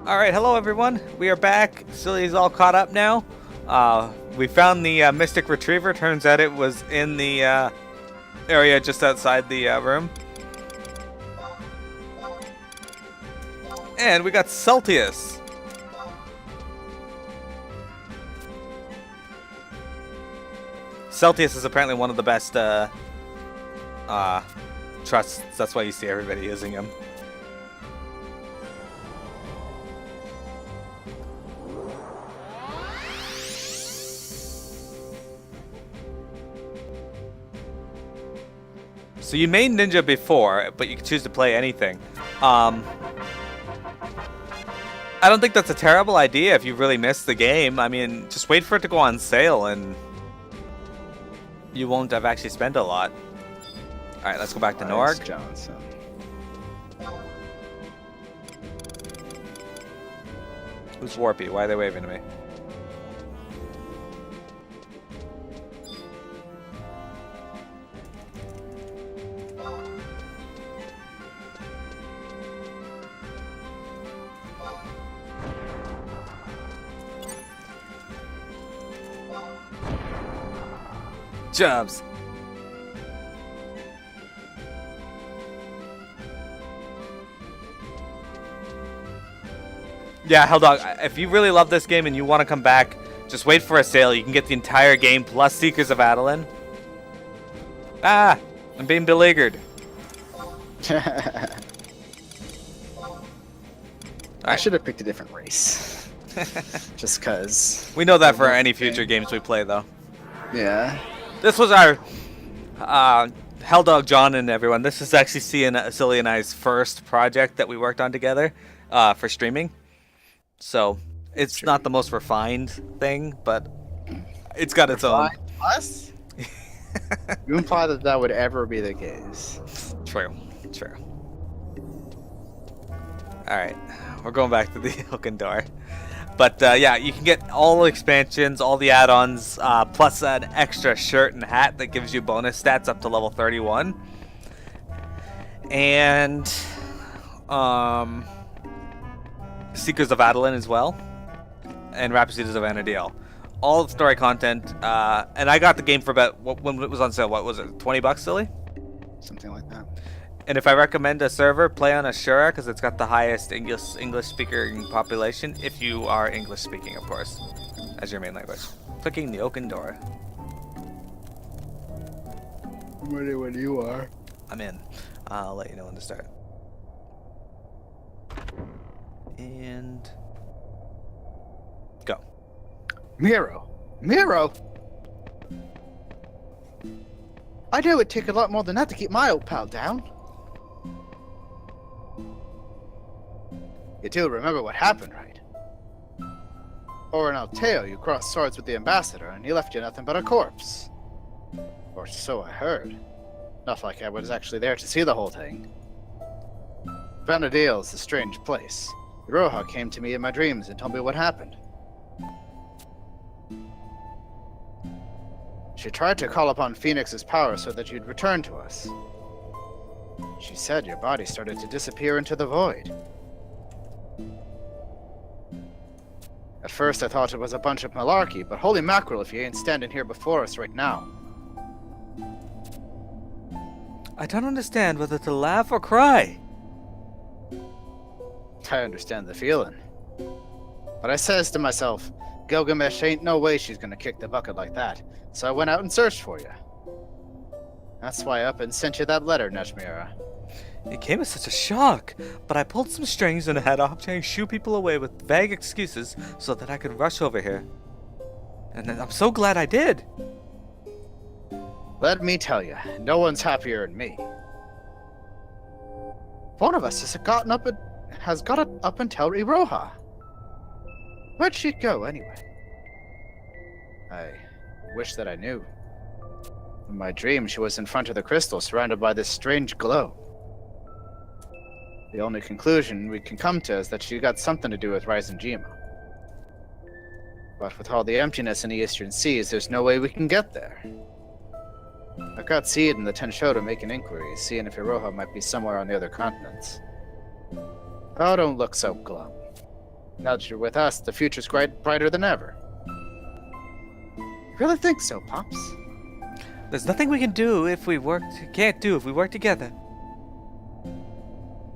Alright, hello everyone. We are back. Silly's all caught up now. We found the Mystic Retriever. Turns out it was in the area just outside the room. And we got Celtius. Celtius is apparently one of the best trusts. That's why you see everybody using him. So you made Ninja before, but you can choose to play anything. I don't think that's a terrible idea if you really miss the game. I mean, just wait for it to go on sale and you won't have actually spent a lot. Alright, let's go back to Norg. Johnson. Who's Warpy? Why are they waving to me? Jobs. Yeah, Helldog, if you really love this game and you want to come back, just wait for a sale. You can get the entire game plus Seekers of Adeline. Ah, I'm being beleaguered. I should have picked a different race. Just cause. We know that for any future games we play, though. Yeah. This was our Helldog John and everyone. This is actually Silly and I's first project that we worked on together for streaming. So it's not the most refined thing, but it's got its own. Us? You imply that would ever be the case. True. Alright, we're going back to the Oaken Door. But yeah, you can get all the expansions, all the add-ons, plus an extra shirt and hat that gives you bonus stats up to level 31. And Seekers of Adeline as well. And Rhapsodies of Anadil. All the story content. And I got the game for about, when it was on sale, what was it, 20 bucks, Silly? Something like that. And if I recommend a server, play on Ashura because it's got the highest English speaking population. If you are English speaking, of course, as your main language. Clicking the Oaken Door. I'm ready when you are. I'm in. I'll let you know when to start. And go. Mearo! I knew it'd take a lot more than that to keep my old pal down. You do remember what happened, right? Or in Alteo, you crossed swords with the ambassador, and he left you nothing but a corpse. Or so I heard. Not like I was actually there to see the whole thing. Vanadil is a strange place. Iroha came to me in my dreams and told me what happened. She tried to call upon Phoenix's power so that you'd return to us. She said your body started to disappear into the void. At first I thought it was a bunch of malarkey, but holy mackerel if you ain't standing here before us right now. I don't understand whether to laugh or cry. I understand the feeling. But I says to myself, Gilgamesh ain't no way she's gonna kick the bucket like that, so I went out and searched for you. That's why I up and sent you that letter, Neshmira. It came as such a shock, but I pulled some strings and had opportunity to shoo people away with vague excuses so that I could rush over here. And I'm so glad I did. Let me tell you, no one's happier than me. One of us has got it up until Iroha. Where'd she go, anyway? I wish that I knew. In my dream, she was in front of the crystal, surrounded by this strange glow. The only conclusion we can come to is that she got something to do with Reisinjima. But with all the emptiness in the Eastern Seas, there's no way we can get there. I got Seed and the Tenshoto making inquiries, seeing if Iroha might be somewhere on the other continents. Oh, don't look so glum. Now that you're with us, the future's quite brighter than ever. You really think so, Pops? There's nothing we can do if we can't do if we work together.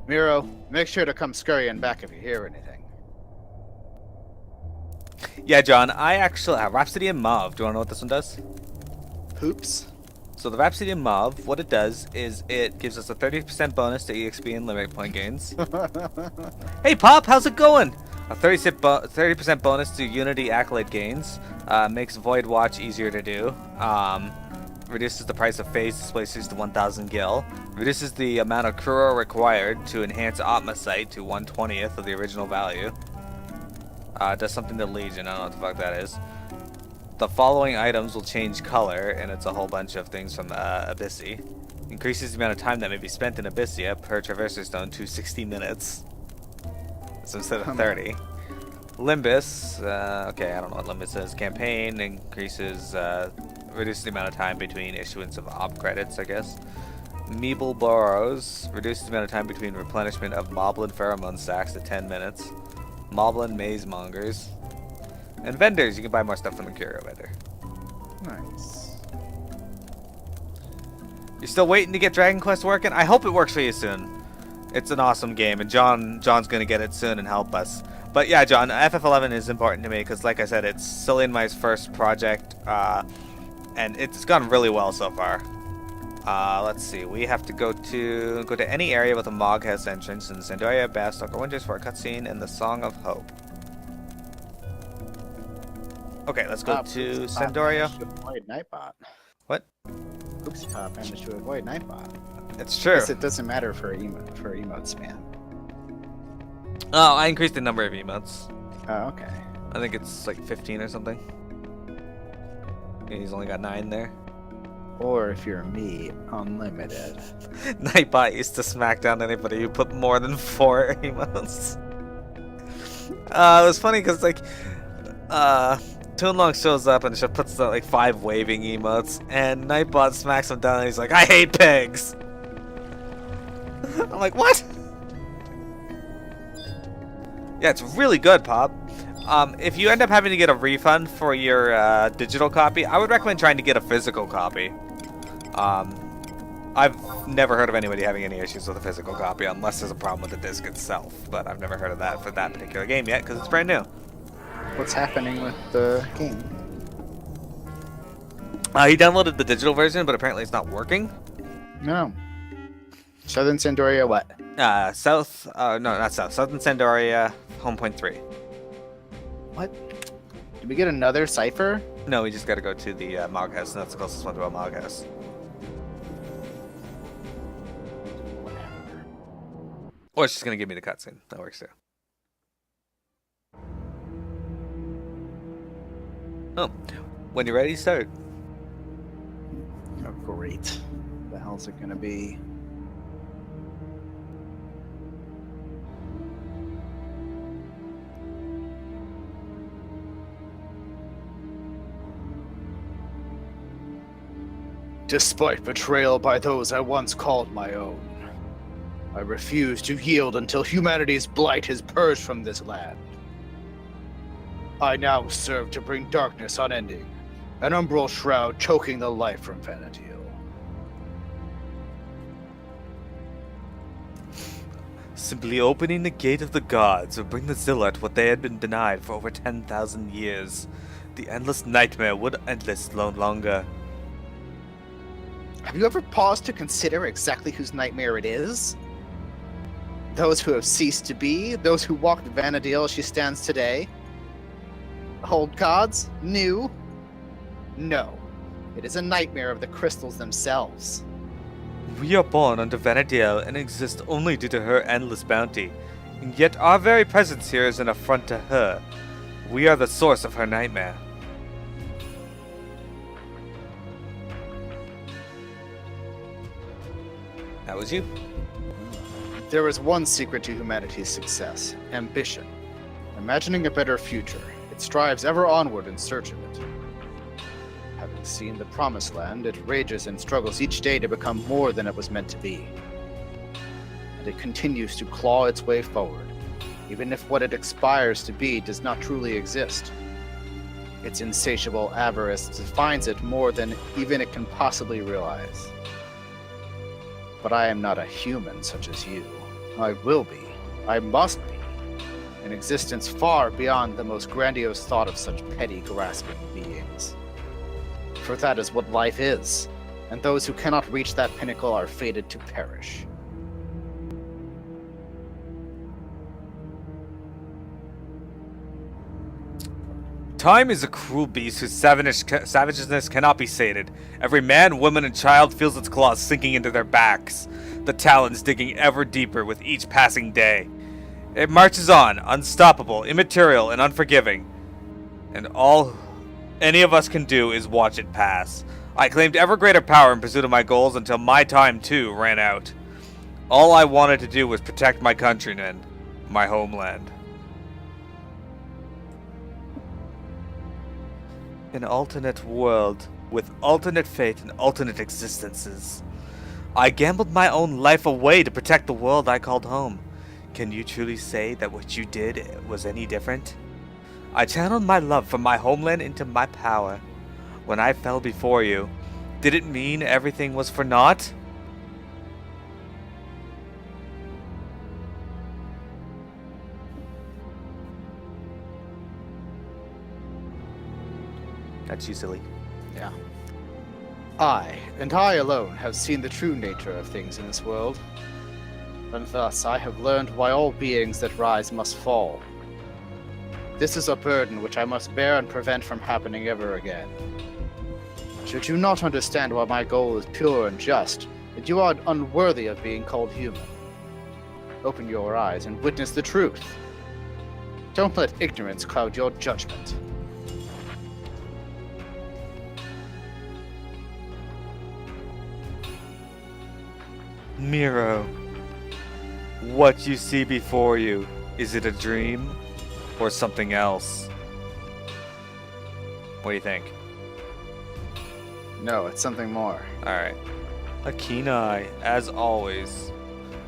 Mearo, make sure to come scurrying back if you hear anything. Yeah, John, I actually have Rhapsody in Mauve. Do you want to know what this one does? Poops. So the Rhapsody in Mauve, what it does is it gives us a 30% bonus to EXP and limit point gains. Hey, Pop, how's it going? A 30% bonus to Unity Accolade gains. Makes Void Watch easier to do. Reduces the price of phase displaces to 1,000 gil. Reduces the amount of Kuro required to enhance Atma Sight to 1/20th of the original value. Does something to Legion, I don't know what the fuck that is. The following items will change color, and it's a whole bunch of things from Abyssia. Increases the amount of time that may be spent in Abyssia per Traverser Stone to 60 minutes. So instead of 30. Limbus, okay, I don't know what Limbus is. Campaign increases, reduces the amount of time between issuance of op credits, I guess. Meeble Burrows reduces the amount of time between replenishment of Moblin Pheromone stacks to 10 minutes. Moblin Maze Mongers. And vendors, you can buy more stuff from the Curio vendor. Nice. You're still waiting to get Dragon Quest working? I hope it works for you soon. It's an awesome game, and John's gonna get it soon and help us. But yeah, John, FF11 is important to me because, like I said, it's Cillian first project, and it's gone really well so far. Let's see, we have to go to any area with a Moghouse entrance in Sandoria, Bastion, or Winters for a cutscene and the Song of Hope. Okay, let's go to Sandoria. Avoid Nightbot. What? Oops, Pop managed to avoid Nightbot. It's true. It doesn't matter for emote spam. Oh, I increased the number of emotes. Oh, okay. I think it's like 15 or something. Yeah, he's only got 9 there. Or if you're me, unlimited. Nightbot used to smack down anybody who put more than 4 emotes. It was funny because like, Toonlong shows up and she puts like 5 waving emotes, and Nightbot smacks him down and he's like, I hate pigs! I'm like, what? Yeah, it's really good, Pop. If you end up having to get a refund for your digital copy, I would recommend trying to get a physical copy. I've never heard of anybody having any issues with a physical copy unless there's a problem with the disc itself, but I've never heard of that for that particular game yet because it's brand new. What's happening with the game? He downloaded the digital version, but apparently it's not working. No. Southern Sandoria what? Southern Sandoria, Home Point 3. What? Did we get another cipher? No, we just gotta go to the Moghouse, and that's the closest one to a Moghouse. Or it's just gonna give me the cutscene. That works too. Oh, when you're ready, start. Oh, great. The hell's it gonna be? Despite betrayal by those I once called my own, I refuse to yield until humanity's blight is purged from this land. I now serve to bring darkness unending, an umbral shroud choking the life from Vanity. Simply opening the gate of the gods will bring the Zillart what they had been denied for over 10,000 years. The endless nightmare would endless no longer. Have you ever paused to consider exactly whose nightmare it is? Those who have ceased to be, those who walked Vanadil as she stands today? Old gods? New? No. It is a nightmare of the crystals themselves. We are born under Vanadil and exist only due to her endless bounty, and yet our very presence here is an affront to her. We are the source of her nightmare. That was you. There is one secret to humanity's success: ambition. Imagining a better future, it strives ever onward in search of it. Having seen the promised land, it rages and struggles each day to become more than it was meant to be. And it continues to claw its way forward, even if what it aspires to be does not truly exist. Its insatiable avarice defines it more than even it can possibly realize. But I am not a human such as you. I will be. I must be. An existence far beyond the most grandiose thought of such petty, grasping beings. For that is what life is, and those who cannot reach that pinnacle are fated to perish. Time is a cruel beast whose savageness cannot be sated. Every man, woman, and child feels its claws sinking into their backs, the talons digging ever deeper with each passing day. It marches on, unstoppable, immaterial, and unforgiving. And all any of us can do is watch it pass. I claimed ever greater power in pursuit of my goals until my time, too, ran out. All I wanted to do was protect my countrymen, my homeland. An alternate world, with alternate fate and alternate existences. I gambled my own life away to protect the world I called home. Can you truly say that what you did was any different? I channeled my love for my homeland into my power. When I fell before you, did it mean everything was for naught? That's you, silly. Yeah. I, and I alone, have seen the true nature of things in this world. And thus I have learned why all beings that rise must fall. This is a burden which I must bear and prevent from happening ever again. Should you not understand why my goal is pure and just, that you are unworthy of being called human, open your eyes and witness the truth. Don't let ignorance cloud your judgment. Mearo, what you see before you, is it a dream or something else? What do you think? No, it's something more. Alright. A keen eye, as always.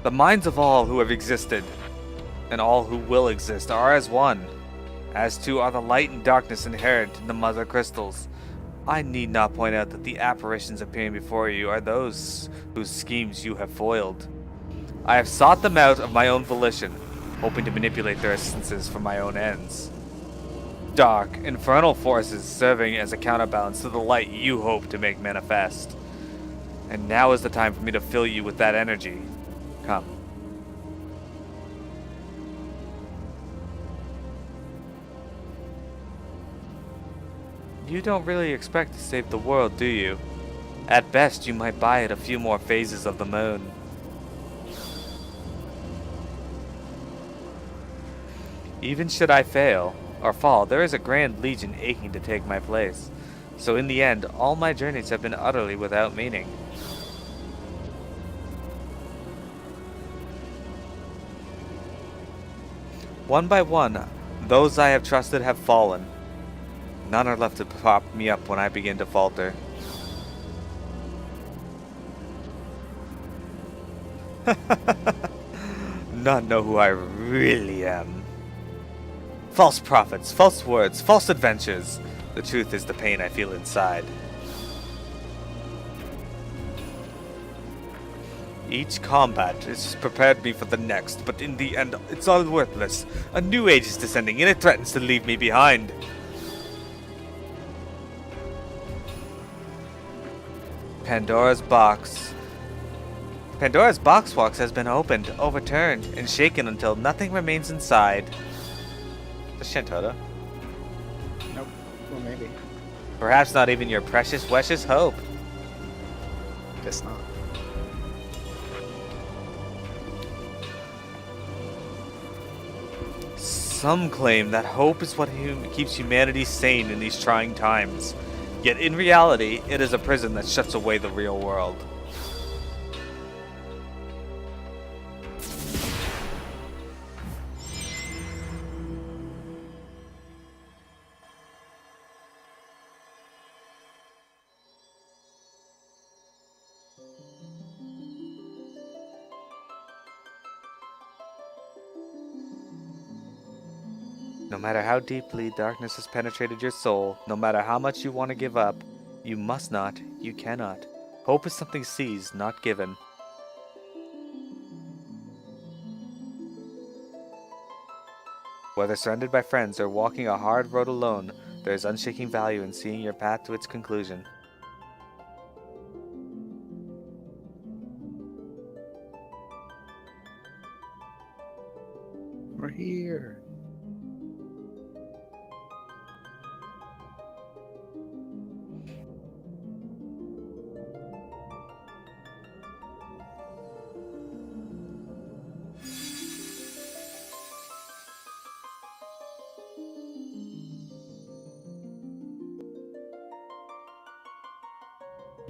The minds of all who have existed, and all who will exist, are as one. As two are the light and darkness inherent in the mother crystals. I need not point out that the apparitions appearing before you are those whose schemes you have foiled. I have sought them out of my own volition, hoping to manipulate their essences for my own ends. Dark, infernal forces serving as a counterbalance to the light you hope to make manifest. And now is the time for me to fill you with that energy. Come. You don't really expect to save the world, do you? At best, you might buy it a few more phases of the moon. Even should I fail, or fall, there is a grand legion aching to take my place. So in the end, all my journeys have been utterly without meaning. One by one, those I have trusted have fallen. None are left to prop me up when I begin to falter. None know who I really am. False prophets, false words, false adventures. The truth is the pain I feel inside. Each combat has prepared me for the next, but in the end, it's all worthless. A new age is descending, and it threatens to leave me behind. Pandora's box. Pandora's box has been opened, overturned, and shaken until nothing remains inside. The Shantota. Nope. Well, maybe. Perhaps not even your precious Wesh's hope. Guess not. Some claim that hope is what keeps humanity sane in these trying times. Yet in reality, it is a prison that shuts away the real world. No matter how deeply darkness has penetrated your soul, no matter how much you want to give up, you must not, you cannot. Hope is something seized, not given. Whether surrounded by friends or walking a hard road alone, there is unshaking value in seeing your path to its conclusion. We're here.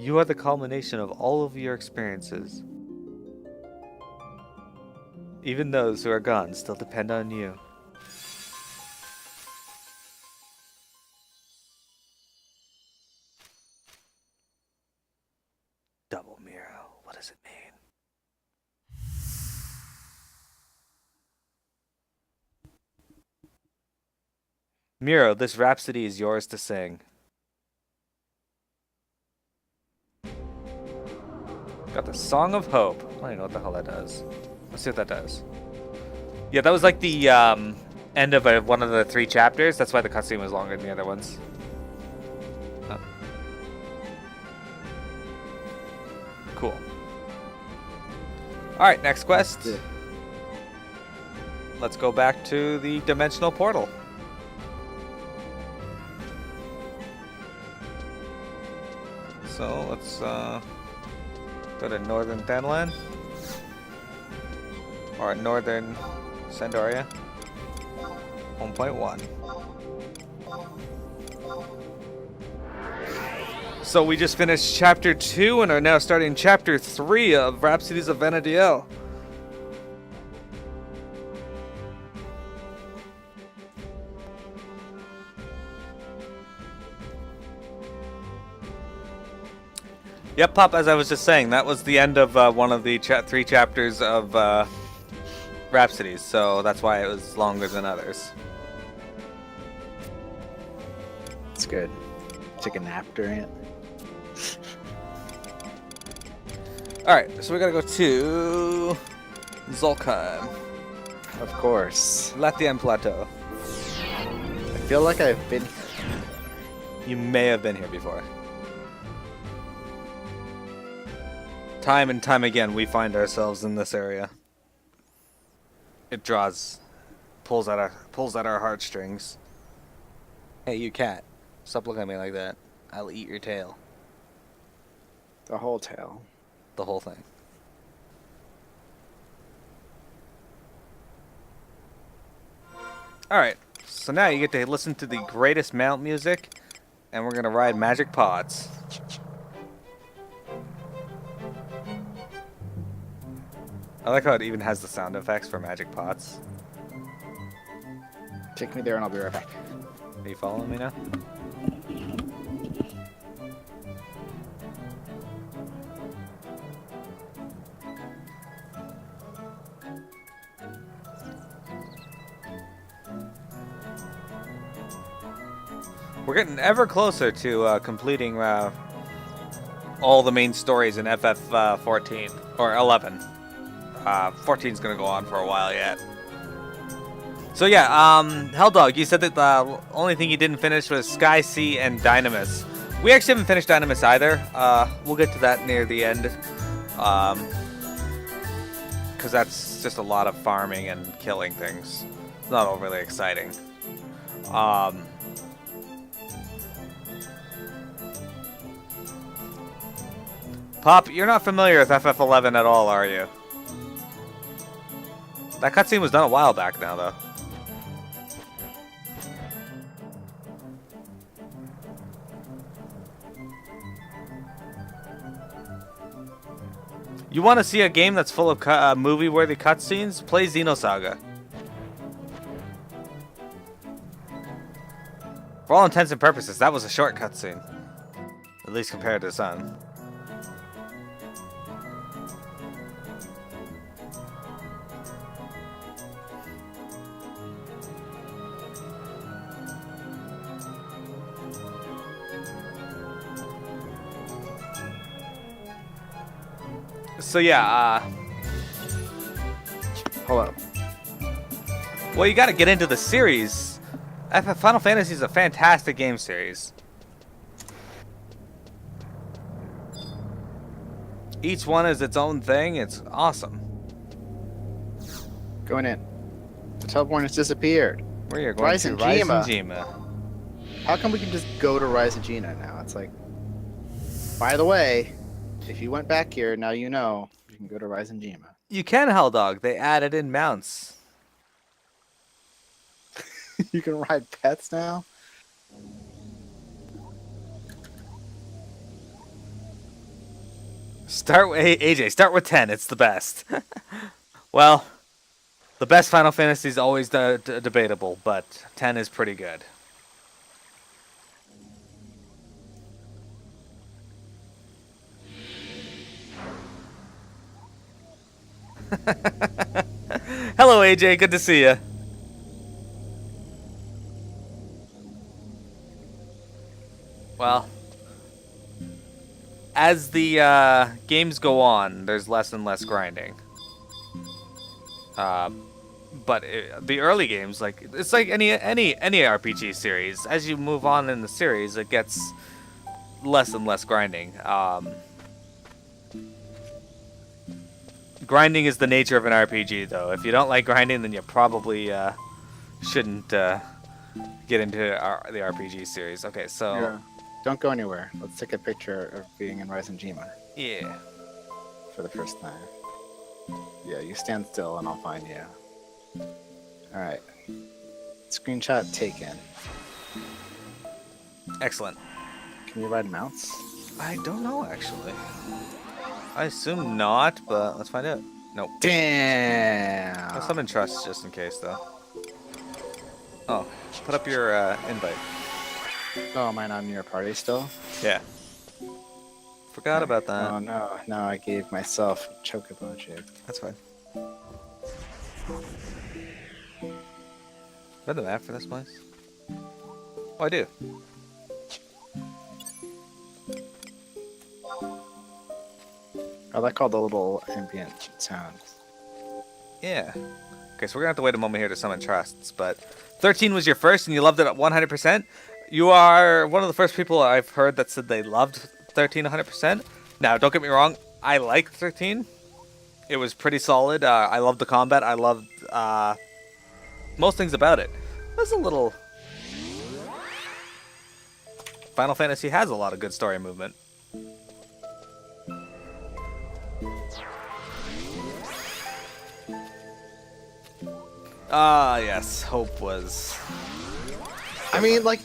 You are the culmination of all of your experiences. Even those who are gone still depend on you. Double Mearo, what does it mean? Mearo, this rhapsody is yours to sing. Got the Song of Hope. I don't even know what the hell that does. Let's see what that does. Yeah, that was like the end of one of the 3 chapters. That's why the cutscene was longer than the other ones. Oh. Cool. Alright, next quest. Yeah. Let's go back to the dimensional portal. So let's go to Northern Thenland. Or Northern Sandoria. 1.1. So we just finished chapter 2 and are now starting chapter 3 of Rhapsodies of Vana'diel. Yep, Pop, as I was just saying, that was the end of one of the 3 chapters of Rhapsodies, so that's why it was longer than others. It's good. Take a nap during it. Alright, so we gotta go to Zolkheim. Of course. Latian Plateau. I feel like I've been. You may have been here before. Time and time again, we find ourselves in this area. It pulls at our heartstrings. Hey, you cat! Stop looking at me like that. I'll eat your tail. The whole tale. The whole thing. Alright, so now you get to listen to the greatest mount music, and we're gonna ride magic pods. I like how it even has the sound effects for magic pots. Take me there and I'll be right back. Are you following me now? We're getting ever closer to completing all the main stories in FF14 or 11. 14's gonna go on for a while yet. So yeah, Helldog, you said that the only thing you didn't finish was Sky, Sea, and Dynamis. We actually haven't finished Dynamis either. We'll get to that near the end. Because that's just a lot of farming and killing things. It's not overly exciting. Pop, you're not familiar with FF11 at all, are you? That cutscene was done a while back now, though. You want to see a game that's full of movie-worthy cutscenes? Play Xenosaga. For all intents and purposes, that was a short cutscene. At least compared to Sun. So yeah, Hold up. well, you got to get into the series. Final Fantasy is a fantastic game series. Each one is its own thing. It's awesome. Going in. The teleport has disappeared. We are going to Reisinjima. Reisinjima. How come we can just go to Reisinjima now? It's like, by the way, if you went back here, now you know you can go to Reisinjima. You can, Helldog. They added in mounts. You can ride pets now? Hey, AJ, start with 10. It's the best. Well, the best Final Fantasy is always debatable, but 10 is pretty good. Hello, AJ. Good to see you. Well, as the games go on, there's less and less grinding. But the early games, like it's like any RPG series. As you move on in the series, it gets less and less grinding. Grinding is the nature of an RPG, though. If you don't like grinding, then you probably shouldn't get into the RPG series. Okay, so Yeah. Don't go anywhere. Let's take a picture of being in Reisinjima yeah. for the first time. Yeah, you stand still and I'll find you. Alright. Screenshot taken. Excellent. Can you ride mounts? I don't know, actually. I assume not, but let's find out. Nope. Damn! I'll summon trust just in case, though. Oh, put up your invite. Oh, am I not in your party still? Yeah. Forgot about that. Oh no, no, I gave myself chocobo chip. That's fine. Read the map for this place? Oh, I do. I like all the little ambient sounds. Yeah. Okay, so we're gonna have to wait a moment here to summon trusts, but 13 was your first and you loved it at 100%? You are one of the first people I've heard that said they loved 13 100%. Now, don't get me wrong, I liked 13. It was pretty solid. I loved the combat. I loved most things about it. It was a little... Final Fantasy has a lot of good story movement. Ah, yes. Hope was... I mean, like,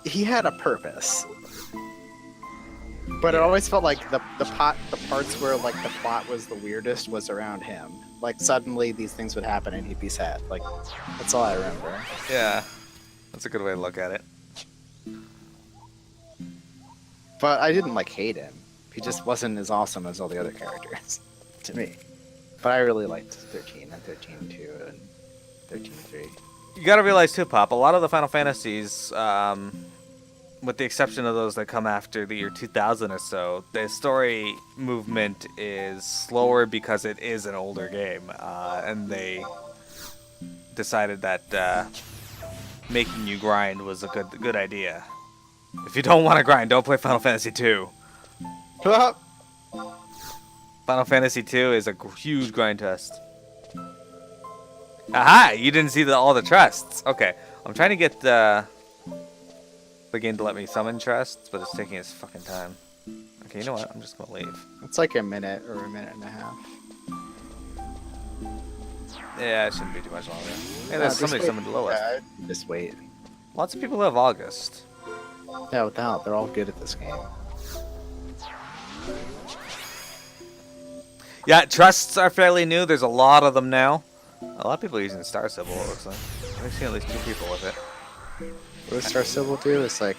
he had a purpose. But it always felt like the parts where, like, the plot was the weirdest was around him. Like, suddenly these things would happen and he'd be sad. Like, that's all I remember. Yeah. That's a good way to look at it. But I didn't, like, hate him. He just wasn't as awesome as all the other characters, to me. But I really liked 13 and 13-2 and 13-3. You gotta realize too, Pop, a lot of the Final Fantasies, with the exception of those that come after the year 2000 or so, the story movement is slower because it is an older game, and they decided that making you grind was a good idea. If you don't want to grind, don't play Final Fantasy 2. Final Fantasy 2 is a huge grind test. Aha! You didn't see all the trusts. Okay, I'm trying to get the game to let me summon trusts, but it's taking its fucking time. Okay, you know what? I'm just gonna leave. It's like a minute or a minute and a half. Yeah, it shouldn't be too much longer. Hey, there's somebody summoned Lilith. Yeah, just wait. Lots of people have August. Yeah, without, they're all good at this game. Yeah, trusts are fairly new. There's a lot of them now. A lot of people are using Star Sybil, it looks like. I've seen at least 2 people with it. What does Star Sybil do? It's like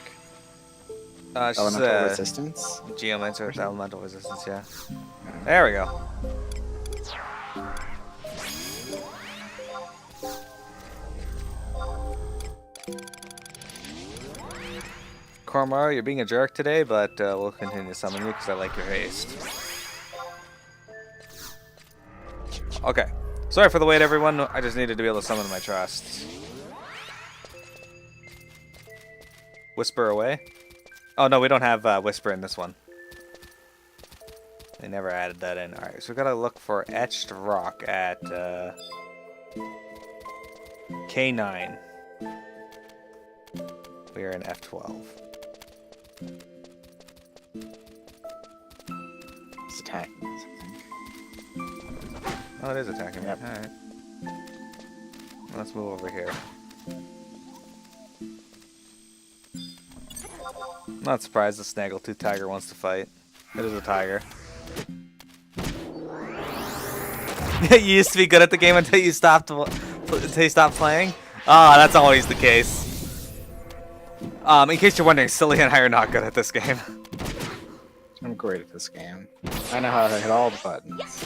elemental resistance? Geomancer with elemental resistance, yeah. There we go. Cormaro, you're being a jerk today, but we'll continue to summon you because I like your haste. Okay. Sorry for the wait, everyone. I just needed to be able to summon my trusts. Whisper away? Oh, no, we don't have Whisper in this one. They never added that in. Alright, so we gotta look for Etched Rock at K9. We are in F12. It's attacking us, I think. Oh, it is attacking me. Yep. Alright. Let's move over here. I'm not surprised the Snaggletooth Tiger wants to fight. It is a tiger. You used to be good at the game until you stopped playing? Oh, that's always the case. In case you're wondering, Silly and I are not good at this game. I'm great at this game. I know how to hit all the buttons.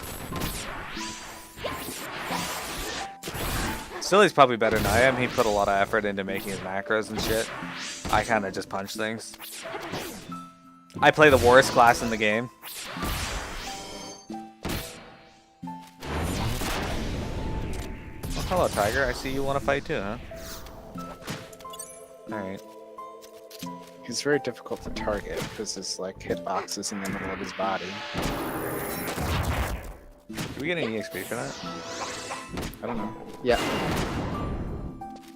Silly's probably better than I am. He put a lot of effort into making his macros and shit. I kind of just punch things. I play the worst class in the game. Oh, hello, Tiger. I see you want to fight too, huh? Alright. He's very difficult to target because his like hitbox is in the middle of his body. Did we get any EXP for that? I don't know. Yeah,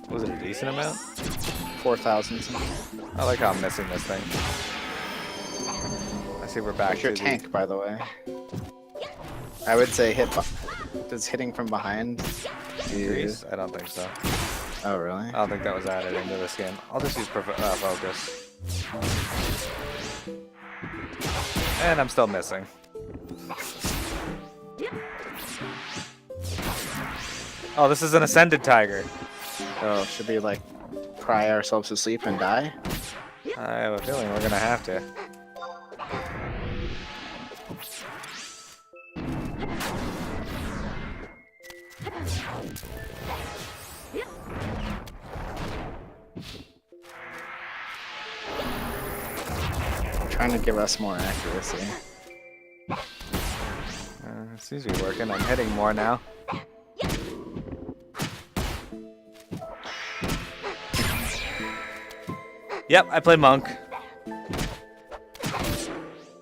Was it a decent amount? 4,000. I like how I'm missing this thing. I see we're back Where's your to tank, by the way? I would say does hitting from behind Grease? I don't think so. Oh, really? I don't think that was added into this game. I'll just use focus. And I'm still missing. Oh, this is an Ascended Tiger. Oh, should we like cry ourselves to sleep and die? I have a feeling we're gonna have to. Trying to give us more accuracy. It seems to be working. I'm hitting more now. Yep, I play monk.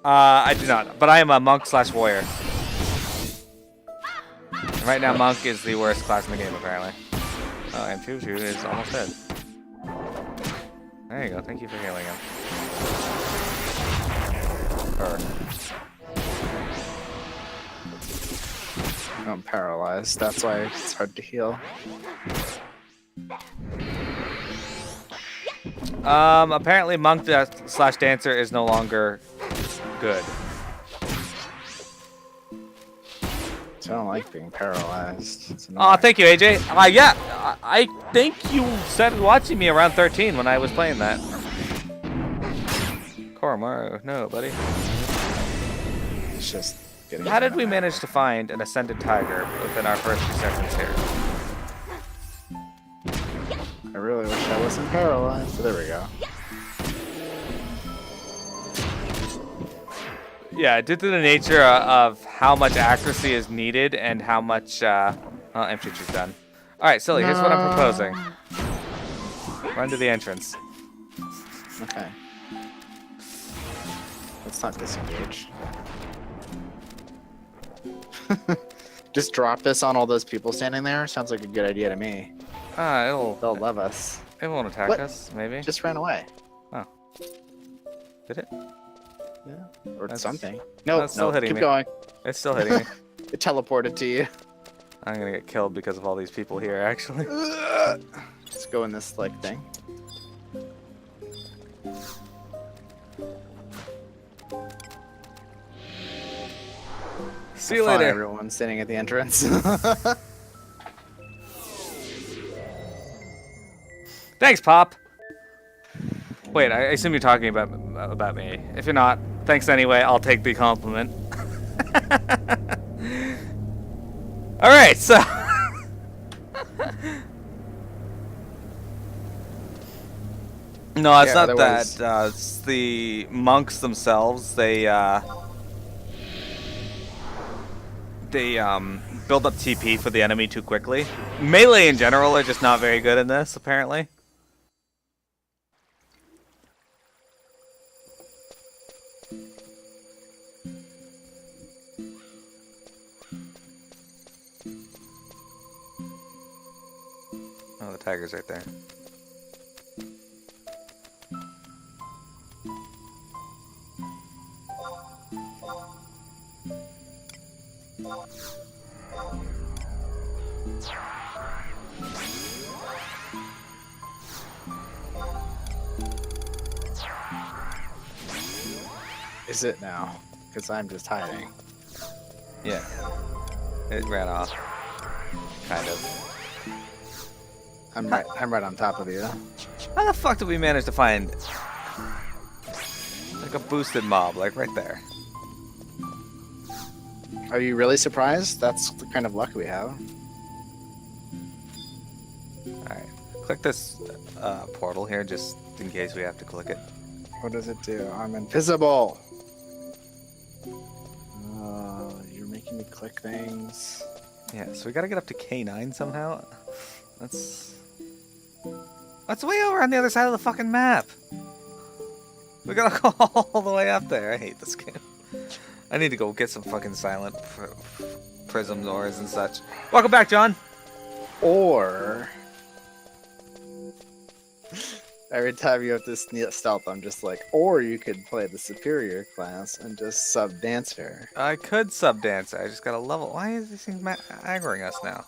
I do not, but I am a monk / warrior. And right now, monk is the worst class in the game, apparently. Oh, and Choo Choo is almost dead. There you go. Thank you for healing him. I'm paralyzed. That's why it's hard to heal. Apparently monk / dancer is no longer good. So I don't like being paralyzed. Oh, thank you, AJ. Yeah, I think you started watching me around 13 when I was playing that. Koromaru, no, buddy. It's just getting. How did we manage to find an Ascended Tiger within our first few seconds here? I really wish I wasn't paralyzed. So there we go. Yeah, due to the nature of how much accuracy is needed and how much... M-Chuchu's done. Alright, Silly, here's what I'm proposing. Run to the entrance. Okay. Let's not disengage. Just drop this on all those people standing there? Sounds like a good idea to me. They'll love us. It won't attack What? us, maybe. Just ran away. Oh. Did it? Yeah. Or That's- something. No, that's still no, hitting keep me. going. It's still hitting me. It teleported to you. I'm gonna get killed because of all these people here, actually. Let's go in this like thing. See you Fine, later. everyone standing at the entrance. Thanks, Pop. Wait, I assume you're talking about me. If you're not, thanks anyway. I'll take the compliment. All right, so no, it's Yeah, not otherwise- that. It's the monks themselves. build up TP for the enemy too quickly. Melee in general are just not very good in this, apparently. Oh, the tiger's right there. Is it now? Because I'm just hiding. Yeah. It ran off. Kind of. I'm right on top of you. How the fuck did we manage to find like a boosted mob, like right there? Are you really surprised? That's the kind of luck we have. Alright. Click this portal here just in case we have to click it. What does it do? I'm invisible. You're making me click things. Yeah, so we gotta get up to K9 somehow. That's way over on the other side of the fucking map. We gotta go all the way up there. I hate this game. I need to go get some fucking silent prism ores and such. Welcome back, John. Or every time you have to stealth, I'm just like, or you could play the superior class and just sub dancer. I could sub dancer. I just got a level. Why is this thing aggroing us now?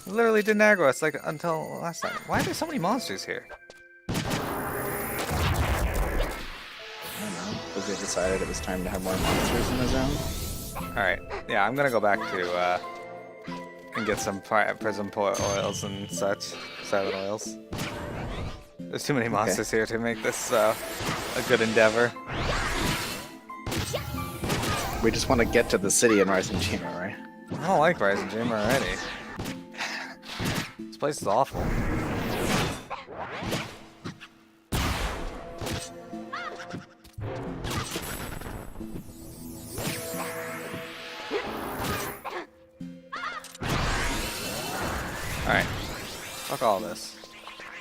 It literally didn't aggro us like until last time. Why are there so many monsters here? Because they decided it was time to have more monsters in the zone. Alright, yeah, I'm gonna go back to, and get some prism oils and such. Silent oils. There's too many monsters here to make this, a good endeavor. We just want to get to the city in Reisinjima, right? I don't like Reisinjima already. This place is awful. Alright. Fuck all this.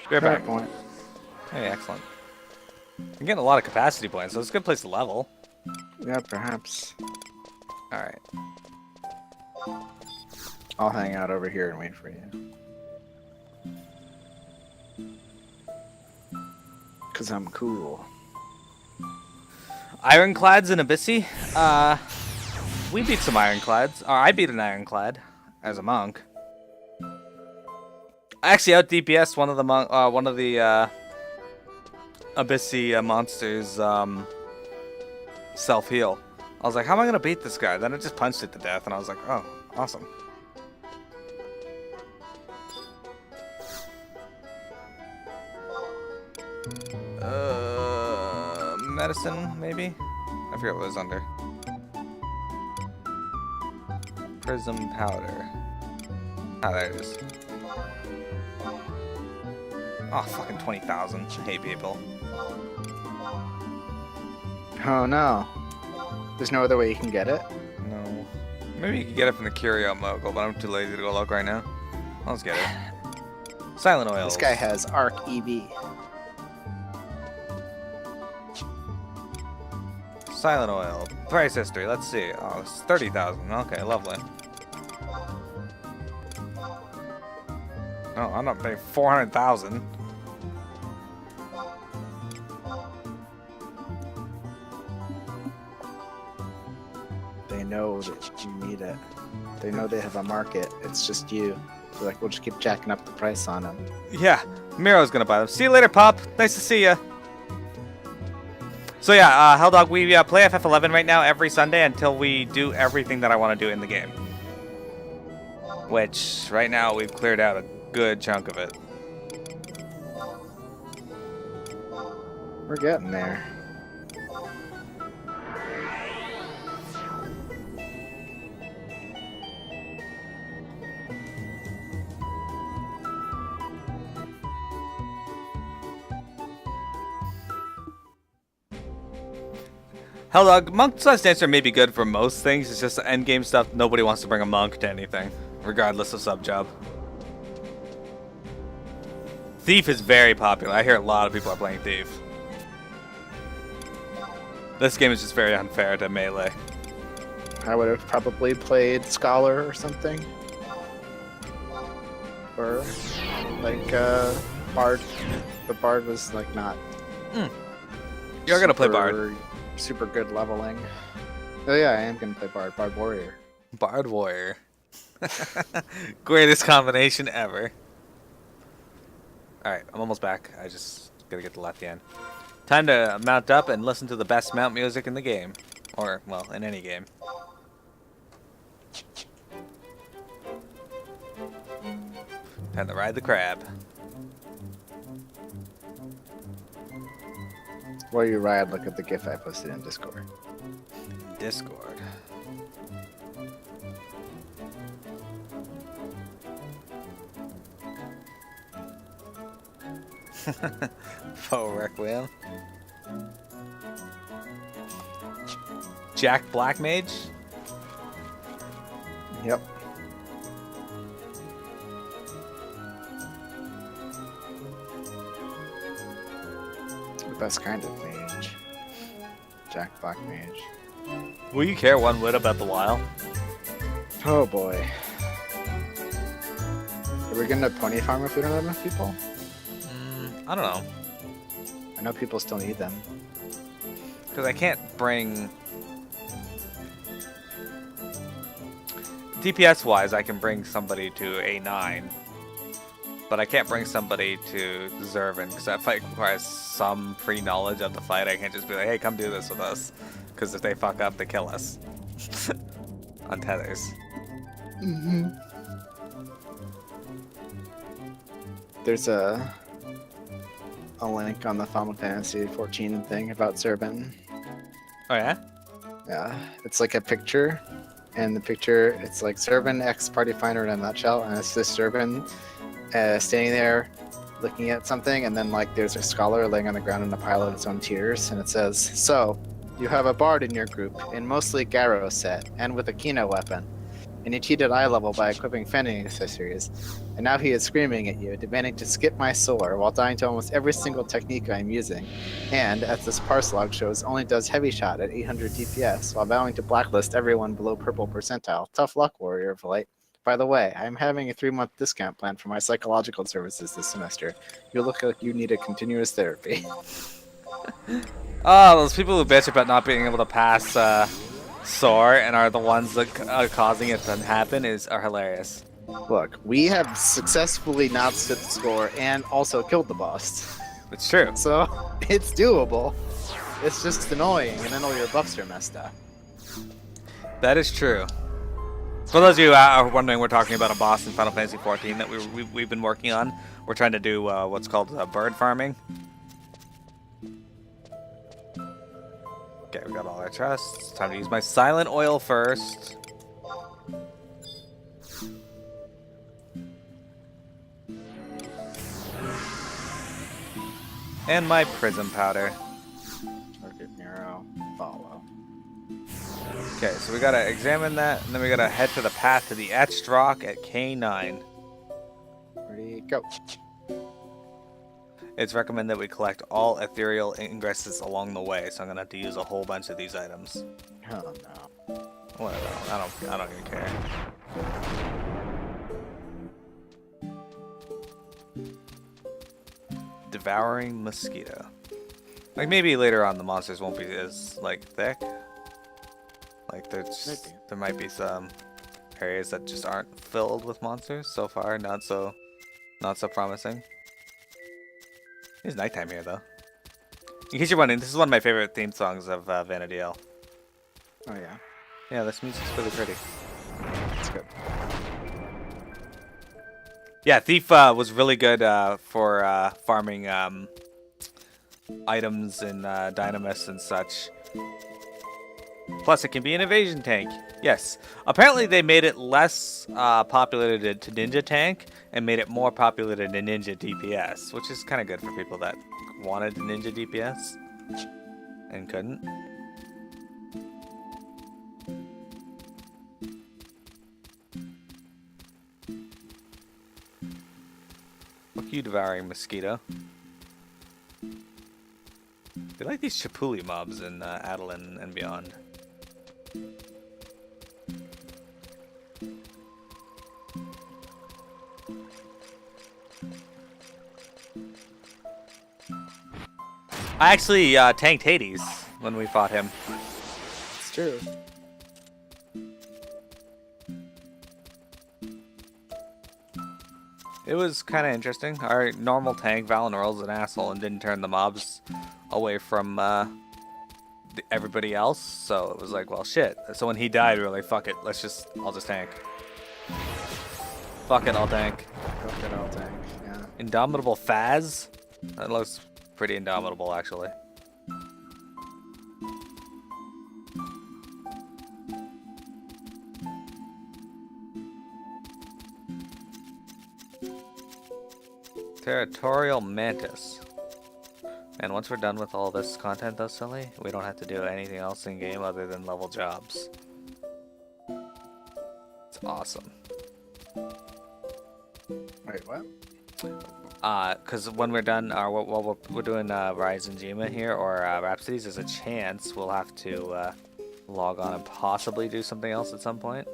Be right back. Point. Hey, excellent. I'm getting a lot of capacity points, so it's a good place to level. Yeah, perhaps. Alright. I'll hang out over here and wait for you. Because I'm cool. Ironclads in Abyssi? We beat some ironclads. Or I beat an ironclad as a monk. I actually out DPS one of the Abyssi monsters self heal. I was like, how am I gonna beat this guy? Then I just punched it to death, and I was like, oh, awesome. Medicine, maybe? I forget what it was under. Prism powder. Ah, there it is. Oh, fucking 20,000. I hate people. Oh no. There's no other way you can get it? No. Maybe you can get it from the Curio Mogul, but I'm too lazy to go look right now. Let's get it. Silent oils. This guy has Arc EV. Silent oil. Price history. Let's see. Oh, it's 30,000. Okay, lovely. Oh, I'm not paying 400,000. They know that you need it. They know they have a market. It's just you. So like, we'll just keep jacking up the price on them. Yeah, Mearo's gonna buy them. See you later, Pop. Nice to see ya. So yeah, Helldog, we play FF11 right now every Sunday until we do everything that I want to do in the game. Which, right now, we've cleared out a good chunk of it. We're getting there. Hell, dog, monk slash dancer may be good for most things. It's just the end game stuff. Nobody wants to bring a monk to anything, regardless of sub job. Thief is very popular. I hear a lot of people are playing Thief. This game is just very unfair to melee. I would have probably played Scholar or something. Or like Bard. But Bard was like not. You're gonna play Bard. Super good leveling. Oh yeah, I am gonna play Bard. Bard Warrior. Bard Warrior. Greatest combination ever. Alright, I'm almost back. I just gotta get the left end. Time to mount up and listen to the best mount music in the game. Or, well, in any game. Time to ride the crab. While you ride, look at the GIF I posted in Discord. Discord. Faux Requiem. Jack Black Mage? Yep. The best kind of mage. Jack Black Mage. Will you care one whit about the WoW? Oh boy. Are we gonna pony farm if we don't have enough people? I don't know. I know people still need them. Because I can't bring... DPS wise, I can bring somebody to A9. But I can't bring somebody to Zervin, because that fight requires some pre-knowledge of the fight. I can't just be like, hey, come do this with us. Because if they fuck up, they kill us. On tethers. There's a link on the Final Fantasy 14 thing about Zervin. Oh yeah? Yeah, it's like a picture, and the picture, it's like Zervin X Party Finder in a nutshell, and it's this Zervin standing there looking at something, and then like there's a scholar laying on the ground in a pile of its own tears, and it says, so, you have a bard in your group, in mostly Gyro set, and with a Kino weapon, and he cheated eye level by equipping fending accessories, and now he is screaming at you, demanding to skip my solar while dying to almost every single technique I am using, and, as this parse log shows, only does heavy shot at 800 DPS, while vowing to blacklist everyone below purple percentile. Tough luck, Warrior of Light. By the way, I'm having a 3-month discount plan for my psychological services this semester. You look like you need a continuous therapy. Oh, those people who bitch about not being able to pass SOAR and are the ones that are causing it to happen are hilarious. Look, we have successfully not stood the score and also killed the boss. It's true. So, it's doable. It's just annoying, and then all your buffs are messed up. That is true. For those of you who are wondering, we're talking about a boss in Final Fantasy 14 that we've been working on. We're trying to do what's called bird farming. Okay, we got all our chests. Time to use my silent oil first. And my prism powder. Target Mearo, follow. Okay, so we gotta examine that, and then we gotta head to the path to the etched rock at K9. Ready, go. It's recommended that we collect all ethereal ingresses along the way, so I'm gonna have to use a whole bunch of these items. Oh no. Whatever, I don't even care. Devouring mosquito. Like maybe later on the monsters won't be as like thick. Like there might be some areas that just aren't filled with monsters so far. Not so promising. It's nighttime here though. In case you're wondering, this is one of my favorite theme songs of Vanity L. Oh yeah. Yeah, this music's really pretty. It's good. Yeah, Thief was really good for farming items and dynamis and such. Plus, it can be an evasion tank. Yes. Apparently, they made it less populated to Ninja Tank and made it more populated to Ninja DPS, which is kind of good for people that wanted Ninja DPS and couldn't. You devouring mosquito. They like these Chipuli mobs in Adeline and beyond. I actually tanked Hades when we fought him. It's true. It was kind of interesting. Our normal tank, Valinor's an asshole and didn't turn the mobs away from everybody else. So it was like, well, shit. So when he died, we were like, fuck it. I'll just tank. Fuck it, I'll tank. Fuck it, I'll tank. Yeah. Indomitable Faz? That looks pretty indomitable, actually. Territorial Mantis. And once we're done with all this content though, Sully, we don't have to do anything else in game other than level jobs. It's awesome. Wait, what? Because when we're done, while we're doing Reisinjima here, or Rhapsodies, there's a chance we'll have to log on and possibly do something else at some point.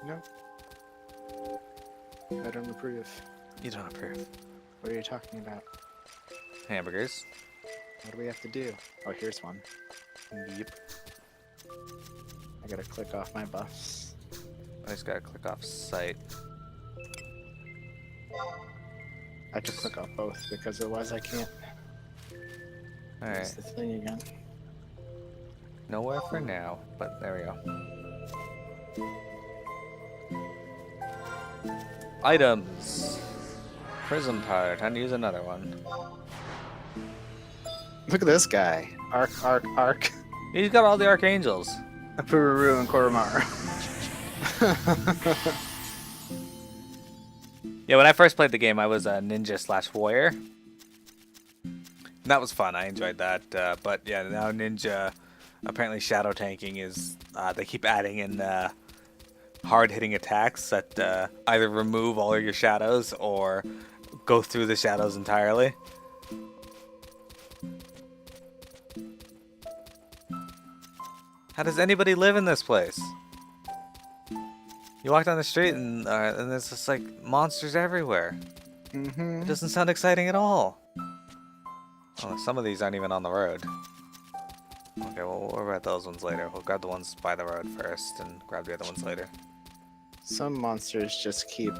No. I don't approve. You don't approve. What are you talking about? Hamburgers. What do we have to do? Oh, here's one. Yep. I gotta click off my buffs. I just gotta click off site. I have to click off both because otherwise I can't. Alright. Use the thing again. Nowhere for now, but there we go. Items. Prism powder. Time to use another one. Look at this guy. Arc. He's got all the archangels. Apururu and Koromaru. Yeah, when I first played the game, I was a ninja / warrior. And that was fun. I enjoyed that. But yeah, now ninja, apparently shadow tanking is, they keep adding in hard-hitting attacks that either remove all of your shadows or go through the shadows entirely. How does anybody live in this place? You walk down the street and there's just like monsters everywhere. Mm-hmm. It doesn't sound exciting at all. Oh, some of these aren't even on the road. Okay, well, we'll worry about those ones later. We'll grab the ones by the road first and grab the other ones later. Some monsters just keep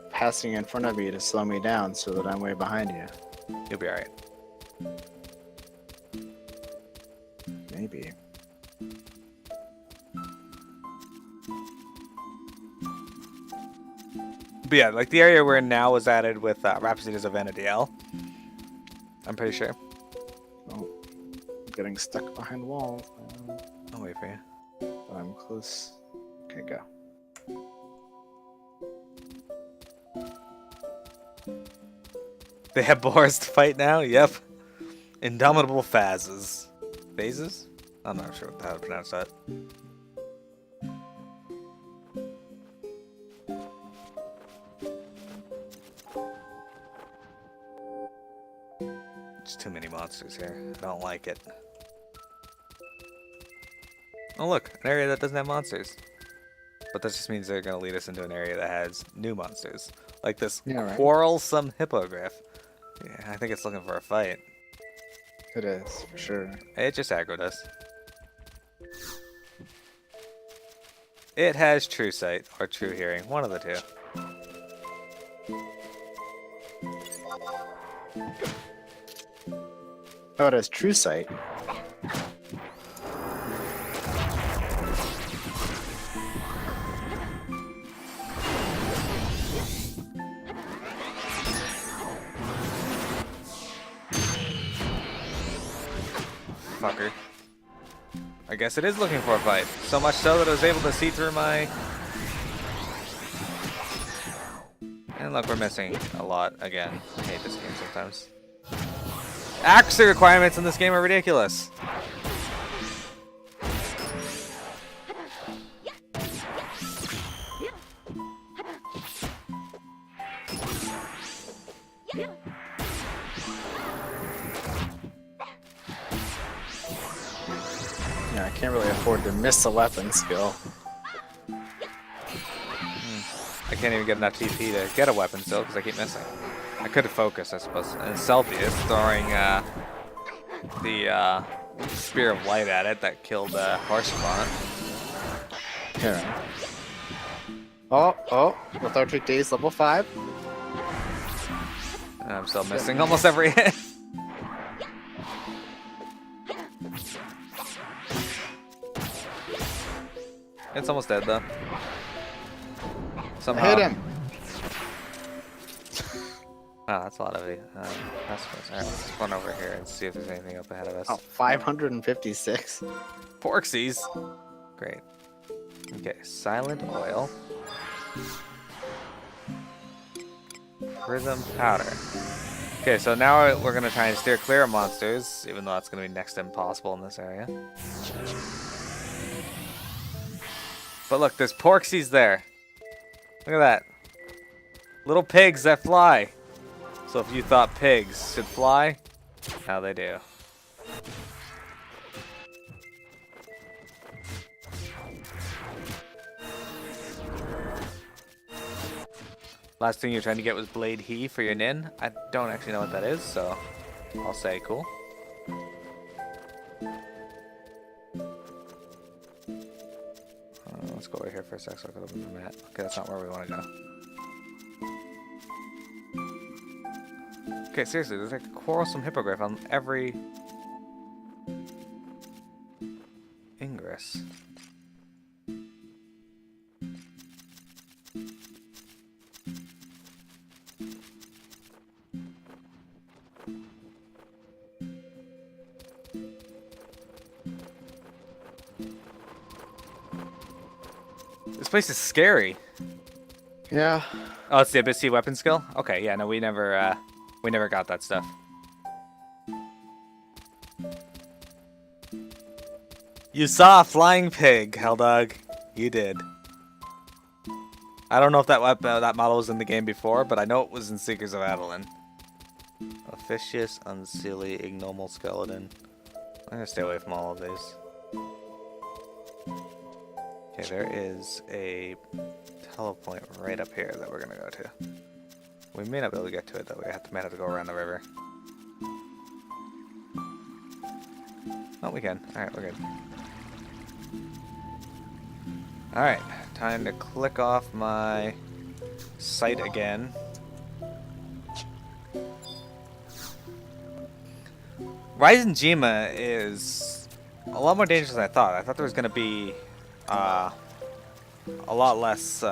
passing in front of me to slow me down so that I'm way behind you. You'll be alright. Maybe. But yeah, like the area we're in now was added with Rhapsodies of Vanadiel. I'm pretty sure. Oh, I'm getting stuck behind walls. I'll wait for you. I'm close. Okay, go. They have boars to fight now? Yep. Indomitable Phazes. Phases? I'm not sure how to pronounce that. There's too many monsters here. I don't like it. Oh look, an area that doesn't have monsters. But that just means they're going to lead us into an area that has new monsters. Like this quarrelsome hippogriff. Yeah, I think it's looking for a fight. It is, for sure. It just aggroed us. It has true sight, or true hearing. One of the two. Oh, it has true sight. Fucker. I guess it is looking for a fight. So much so that I was able to see through my... And look, we're missing a lot again. I hate this game sometimes. Accuracy requirements in this game are ridiculous. Can't really afford to miss a weapon skill. I can't even get enough TP to get a weapon still because I keep missing. I could have focused, I suppose. And Celsius throwing the Spear of Light at it that killed Horse Spawn. Yeah. Oh, Lethargic Daze level 5. And I'm still missing almost every hit. It's almost dead though. Somehow. Hit him! Oh, that's a lot of it. Alright, let's run over here and see if there's anything up ahead of us. Oh, 556. Porksies! Great. Okay, Silent Oil. Prism Powder. Okay, so now we're going to try and steer clear of monsters, even though that's going to be next to impossible in this area. But look, there's Porksies there. Look at that. Little pigs that fly. So if you thought pigs should fly, now they do. Last thing you're trying to get was Blade He for your Nin. I don't actually know what that is, so I'll say cool. Let's go over here for a sec so I can open the map. Okay, that's not where we want to go. Okay, seriously, there's like a quarrelsome hippogriff on every ingress. This place is scary. Yeah. Oh, it's the Abyss Sea weapon skill? Okay, yeah, no, we never got that stuff. You saw a flying pig, Helldog. You did. I don't know if that model was in the game before, but I know it was in Seekers of Adeline. Officious, unsilly, ignoble skeleton. I'm gonna stay away from all of these. Okay, there is a telepoint right up here that we're gonna go to. We may not be able to get to it though. We might have to go around the river. Oh, we can. Alright, we're good. Alright, time to click off my sight again. Reisinjima is a lot more dangerous than I thought. I thought there was going to be a lot less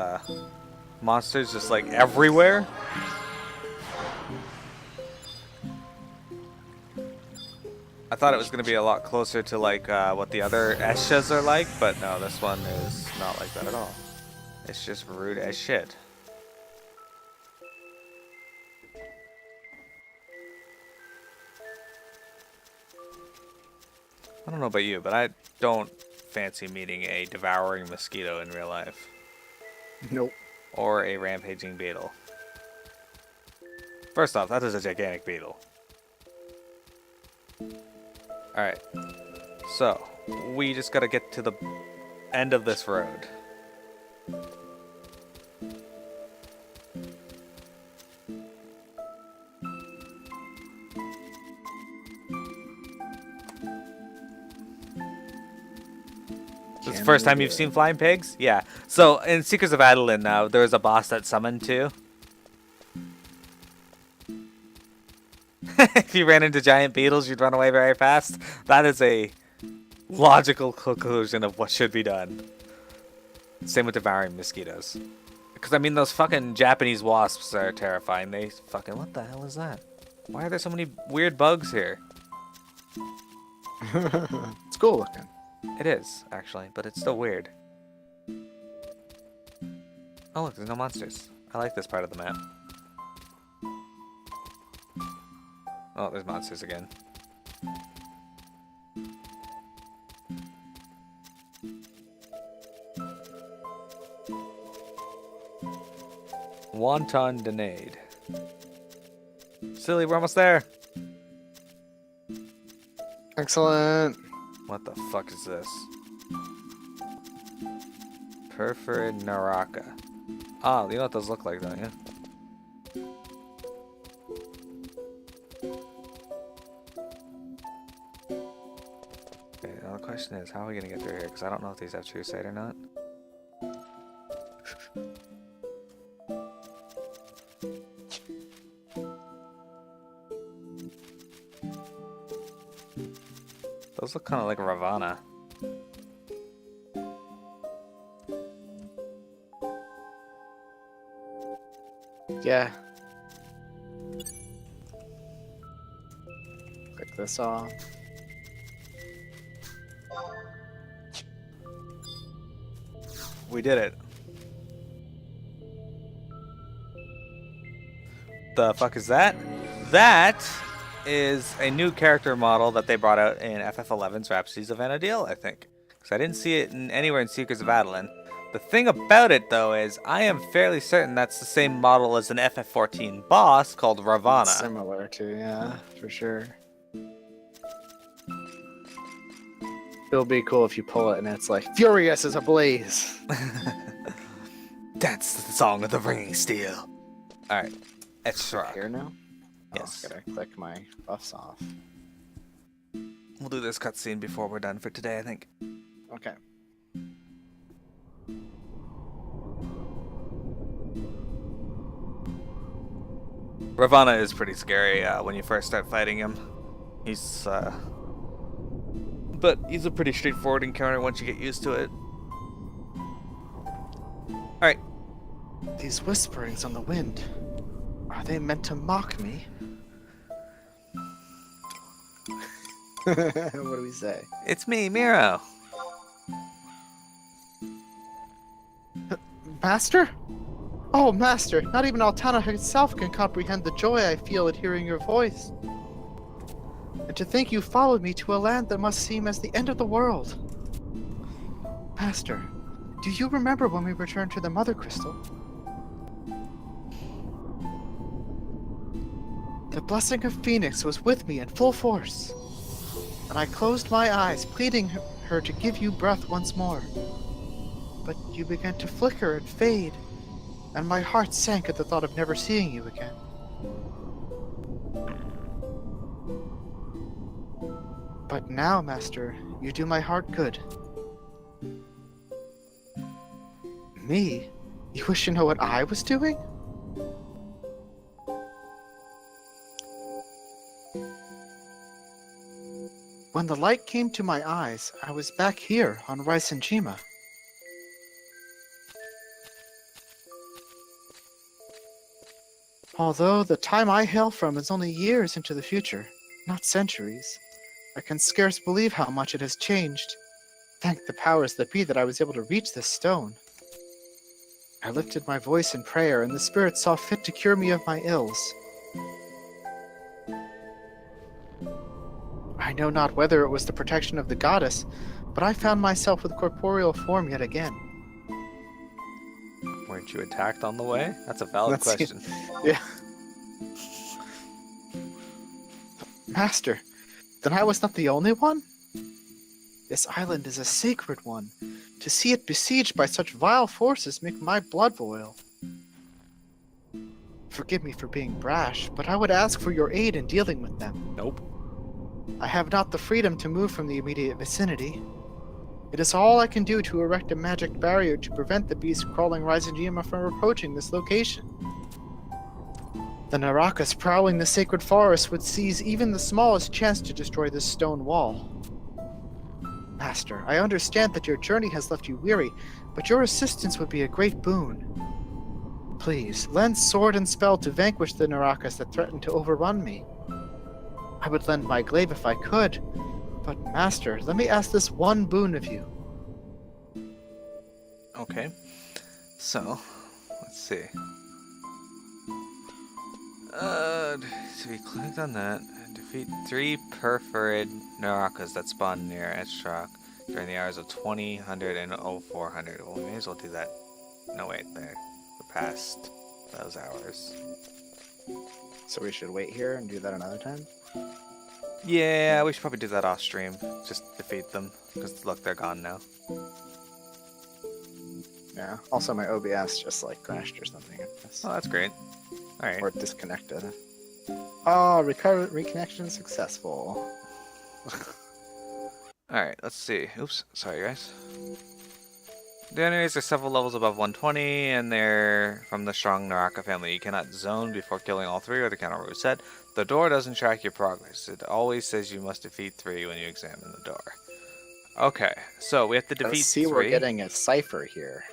monsters just like everywhere. I thought it was going to be a lot closer to like what the other Eshas are like, but no, this one is not like that at all. It's just rude as shit. I don't know about you, but I don't fancy meeting a devouring mosquito in real life. Nope. Or a rampaging beetle. First off, that is a gigantic beetle. Alright. So, we just gotta get to the end of this road. This is the first time you've seen flying pigs? Yeah. So, in Seekers of Adeline, there was a boss that summoned too. If you ran into giant beetles, you'd run away very fast. That is a logical conclusion of what should be done. Same with devouring mosquitoes. Because, I mean, those fucking Japanese wasps are terrifying. They fucking... What the hell is that? Why are there so many weird bugs here? It's cool looking. It is, actually, but it's still weird. Oh, look, there's no monsters. I like this part of the map. Oh, there's monsters again. Wonton Denade. Silly, we're almost there. Excellent. What the fuck is this? Perforid Naraka. Ah, you know what those look like, don't you? Okay, now the question is, how are we gonna get through here? Because I don't know if these have true sight or not. Those look kind of like Ravana. Yeah. Click this off. We did it. The fuck is that? That is a new character model that they brought out in FF11's Rhapsodies of Vana'diel, I think. Because I didn't see it anywhere in Secrets of Adeline. The thing about it, though, is I am fairly certain that's the same model as an FF14 boss called Ravana. Similar to, yeah, for sure. It'll be cool if you pull it and it's like, furious as a blaze. That's the song of the ringing steel. Alright, it's Shrug. Here now? Yes. Oh, gotta click my buffs off. We'll do this cutscene before we're done for today, I think. Okay. Ravana is pretty scary when you first start fighting him. He's, but he's a pretty straightforward encounter once you get used to it. Alright. These whisperings on the wind, are they meant to mock me? What do we say? It's me, Mearo. Master? Oh, Master, not even Altana itself can comprehend the joy I feel at hearing your voice. And to think you followed me to a land that must seem as the end of the world. Master, do you remember when we returned to the Mother Crystal? The blessing of Phoenix was with me in full force, and I closed my eyes, pleading her to give you breath once more. But you began to flicker and fade, and my heart sank at the thought of never seeing you again. But now, Master, you do my heart good. Me? You wish to know what I was doing? When the light came to my eyes, I was back here on Reisinjima. Although the time I hail from is only years into the future, not centuries, I can scarce believe how much it has changed. Thank the powers that be that I was able to reach this stone. I lifted my voice in prayer, and the spirit saw fit to cure me of my ills. I know not whether it was the protection of the goddess, but I found myself with corporeal form yet again. Weren't you attacked on the way? That's a valid question. Yeah. Master, then I was not the only one? This island is a sacred one. To see it besieged by such vile forces make my blood boil. Forgive me for being brash, but I would ask for your aid in dealing with them. Nope. I have not the freedom to move from the immediate vicinity. It is all I can do to erect a magic barrier to prevent the beast crawling Reisinjima from approaching this location. The Narakas prowling the sacred forest would seize even the smallest chance to destroy this stone wall. Master, I understand that your journey has left you weary, but your assistance would be a great boon. Please, lend sword and spell to vanquish the Narakas that threaten to overrun me. I would lend my glaive if I could, but Master, let me ask this one boon of you. Okay. So, let's see. So we clicked on that. Defeat 3 perforid Narakas that spawn near Estrok during the hours of 2000 and 0400. Well, we may as well do that. No, wait, we're past those hours. So we should wait here and do that another time? Yeah, we should probably do that off stream. Just defeat them, because look, they're gone now. Yeah. Also, my OBS just like crashed or something. Oh, that's great. All right. Or disconnected. Oh, reconnection successful. All right. Let's see. Oops. Sorry, guys. The enemies are several levels above 120, and they're from the strong Naraka family. You cannot zone before killing all 3, or the counter is set. The door doesn't track your progress. It always says you must defeat 3 when you examine the door. Okay, so we have to defeat Let's see, 3. we're getting a cipher here.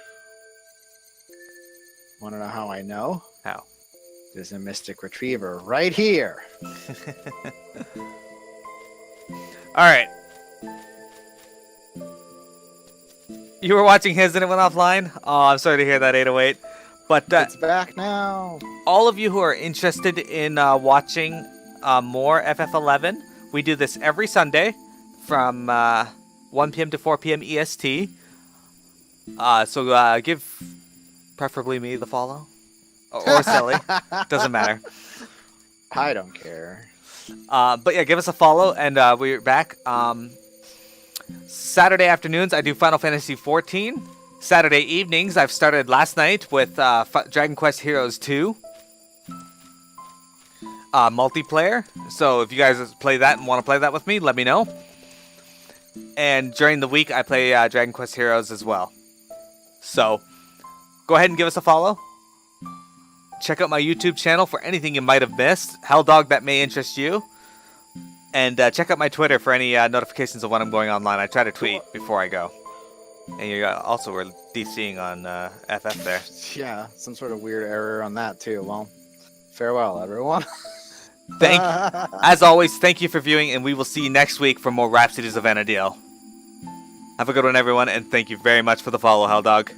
Want to know how I know? How? There's a mystic retriever right here. All right. You were watching his and it went offline? Oh, I'm sorry to hear that, 808. But It's back now. all of you who are interested in watching more FF11, we do this every Sunday from 1 p.m. to 4 p.m. EST. So give preferably me the follow. Or Silly. Doesn't matter. I don't care. But yeah, give us a follow, and we're back. Saturday afternoons, I do Final Fantasy XIV. Saturday evenings, I've started last night with Dragon Quest Heroes 2 multiplayer. So if you guys play that and want to play that with me, let me know. And during the week, I play Dragon Quest Heroes as well. So go ahead and give us a follow. Check out my YouTube channel for anything you might have missed. Helldog, that may interest you. And check out my Twitter for any notifications of when I'm going online. I try to tweet before I go. And you also were DCing on FF there. Yeah, some sort of weird error on that too. Well, farewell, everyone. As always, thank you for viewing, and we will see you next week for more Rhapsodies of Vana'diel. Have a good one, everyone, and thank you very much for the follow, Helldog.